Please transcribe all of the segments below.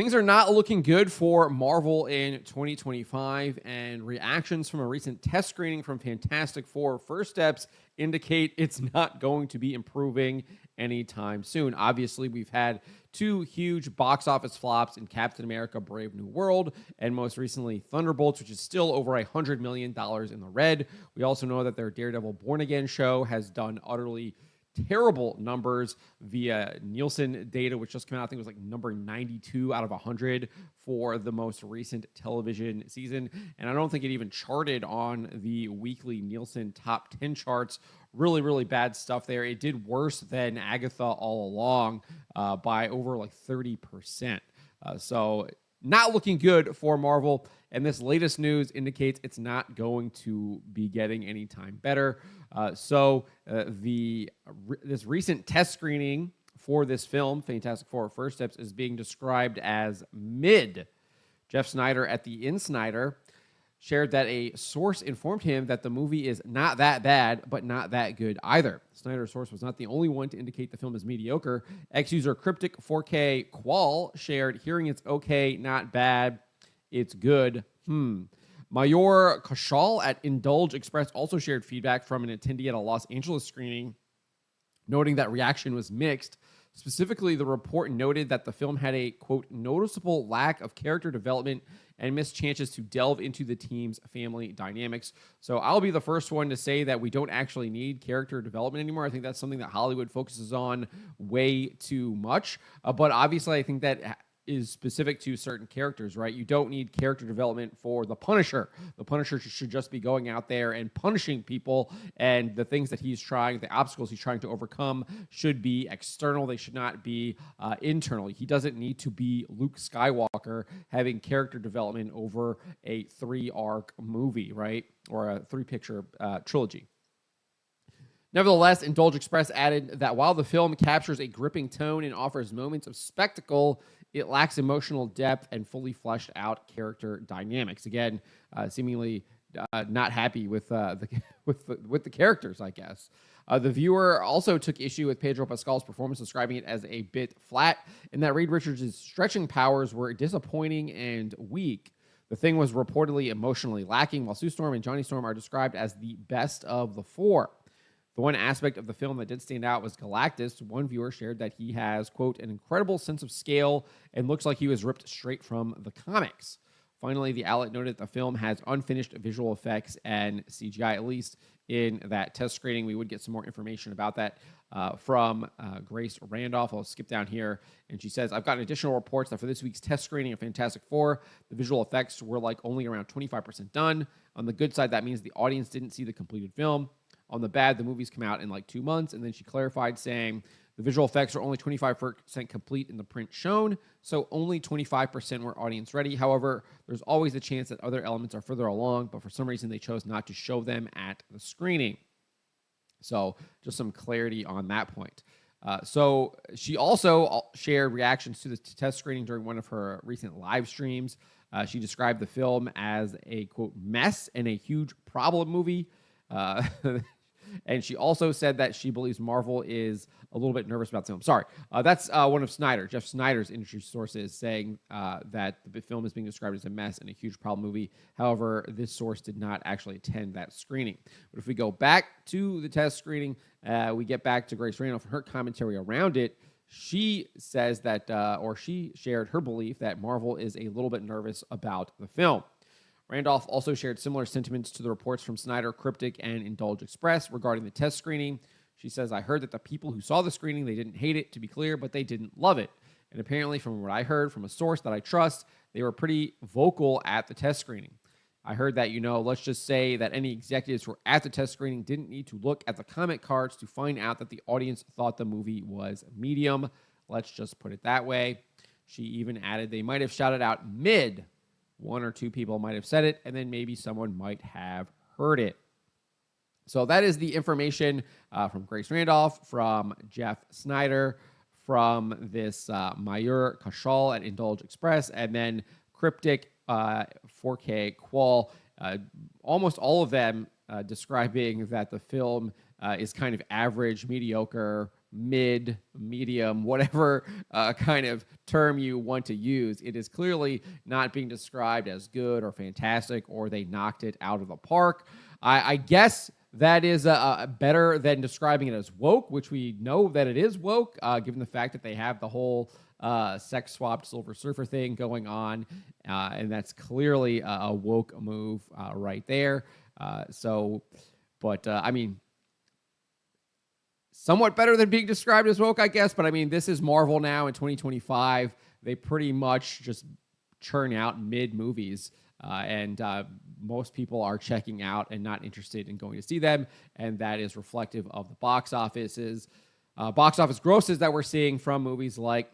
Things are not looking good for Marvel in 2025, and reactions from a recent test screening from Fantastic Four First Steps indicate it's not going to be improving anytime soon. Obviously, we've had two huge box office flops in Captain America Brave New World, and most recently Thunderbolts, which is still over $100 million in the red. We also know that their Daredevil Born Again show has done utterly terrible numbers via Nielsen data, which just came out. I think it was like number 92 out of 100 for the most recent television season. And I don't think it even charted on the weekly Nielsen top 10 charts. Really, really bad stuff there. It did worse than Agatha All Along by over like 30%. So not looking good for Marvel. And this latest news indicates it's not going to be getting any time better. This recent test screening for this film, Fantastic Four First Steps, is being described as mid. Jeff Snyder at the Insnider shared that a source informed him that the movie is not that bad, but not that good either. Snyder's source was not the only one to indicate the film is mediocre. Ex-user Cryptic 4K Qual shared, hearing it's okay, not bad, it's good. Mayor Kashal at Indulge Express also shared feedback from an attendee at a Los Angeles screening, noting that reaction was mixed. Specifically, the report noted that the film had a, quote, noticeable lack of character development and missed chances to delve into the team's family dynamics. So I'll be the first one to say that we don't actually need character development anymore. I think that's something that Hollywood focuses on way too much. But obviously, I think that is specific to certain characters, right? You don't need character development for the Punisher. The Punisher should just be going out there and punishing people, and the things that the obstacles he's trying to overcome should be external. They should not be internal. He doesn't need to be Luke Skywalker having character development over a 3-arc movie, right? Or a 3-picture trilogy. Nevertheless, Indulge Express added that while the film captures a gripping tone and offers moments of spectacle, it lacks emotional depth and fully fleshed out character dynamics. Again, seemingly not happy with the characters, I guess. The viewer also took issue with Pedro Pascal's performance, describing it as a bit flat, and that Reed Richards' stretching powers were disappointing and weak. The Thing was reportedly emotionally lacking, while Sue Storm and Johnny Storm are described as the best of the four. The one aspect of the film that did stand out was Galactus. One viewer shared that he has, quote, an incredible sense of scale and looks like he was ripped straight from the comics. Finally, the outlet noted the film has unfinished visual effects and CGI, at least in that test screening. We would get some more information about that from Grace Randolph. I'll skip down here. And she says, I've gotten additional reports that for this week's test screening of Fantastic Four, the visual effects were like only around 25% done. On the good side, that means the audience didn't see the completed film. On the bad, the movies come out in like 2 months. And then she clarified saying the visual effects are only 25% complete in the print shown, so only 25% were audience ready. However, there's always a chance that other elements are further along, but for some reason they chose not to show them at the screening. So just some clarity on that point. So she also shared reactions to the test screening during one of her recent live streams. She described the film as a, quote, mess and a huge problem movie. And she also said that she believes Marvel is a little bit nervous about the film. Sorry, that's one of Jeff Snyder's industry sources, saying that the film is being described as a mess and a huge problem movie. However, this source did not actually attend that screening. But if we go back to the test screening, we get back to Grace Randolph and her commentary around it. She says that, or she shared her belief that Marvel is a little bit nervous about the film. Randolph also shared similar sentiments to the reports from Snyder, Cryptic, and Indulge Express regarding the test screening. She says, I heard that the people who saw the screening, they didn't hate it, to be clear, but they didn't love it. And apparently, from what I heard from a source that I trust, they were pretty vocal at the test screening. I heard that, let's just say that any executives who were at the test screening didn't need to look at the comment cards to find out that the audience thought the movie was medium. Let's just put it that way. She even added they might have shouted out mid. 1 or 2 people might have said it, and then maybe someone might have heard it. So that is the information from Grace Randolph, from Jeff Snyder, from this Mayor Kashal at Indulge Express, and then Cryptic 4K Qual. Almost all of them describing that the film is kind of average, mediocre, mid, medium, whatever kind of term you want to use. It is clearly not being described as good or fantastic, or they knocked it out of the park. I guess that is better than describing it as woke, which we know that it is woke, given the fact that they have the whole sex swapped Silver Surfer thing going on. And that's clearly a woke move right there. I mean, somewhat better than being described as woke, I guess. But I mean, this is Marvel now in 2025. They pretty much just churn out mid movies. And most people are checking out and not interested in going to see them. And that is reflective of the box office grosses that we're seeing from movies like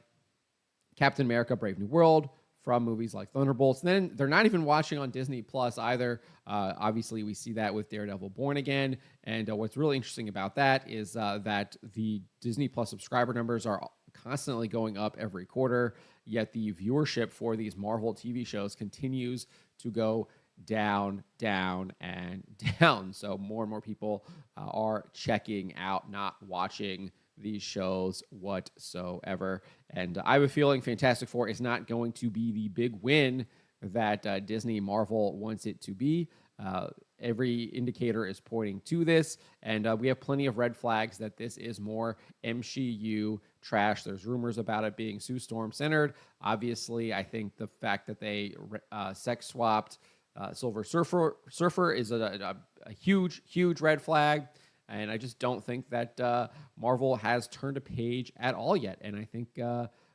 Captain America, Brave New World, from movies like Thunderbolts. And then they're not even watching on Disney Plus either. Obviously, we see that with Daredevil Born Again. And what's really interesting about that is that the Disney Plus subscriber numbers are constantly going up every quarter, yet the viewership for these Marvel TV shows continues to go down, down, and down. So more and more people are checking out, not watching these shows whatsoever. And I have a feeling Fantastic Four is not going to be the big win that Disney Marvel wants it to be. Every indicator is pointing to this, and we have plenty of red flags that this is more MCU trash. There's rumors about it being Sue Storm centered. Obviously, I think the fact that they sex swapped Silver Surfer is a huge, huge red flag. And I just don't think that Marvel has turned a page at all yet. And I think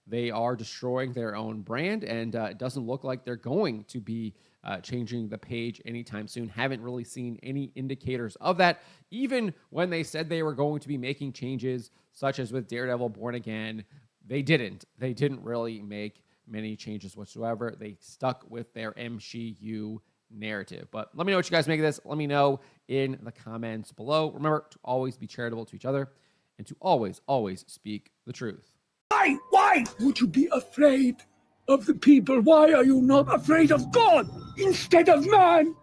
they are destroying their own brand, and it doesn't look like they're going to be changing the page anytime soon. Haven't really seen any indicators of that. Even when they said they were going to be making changes, such as with Daredevil Born Again, they didn't. They didn't really make many changes whatsoever. They stuck with their MCU narrative. But let me know what you guys make of this. Let me know in the comments below. Remember to always be charitable to each other and to always, always speak the truth. Why would you be afraid of the people? Why are you not afraid of God instead of man?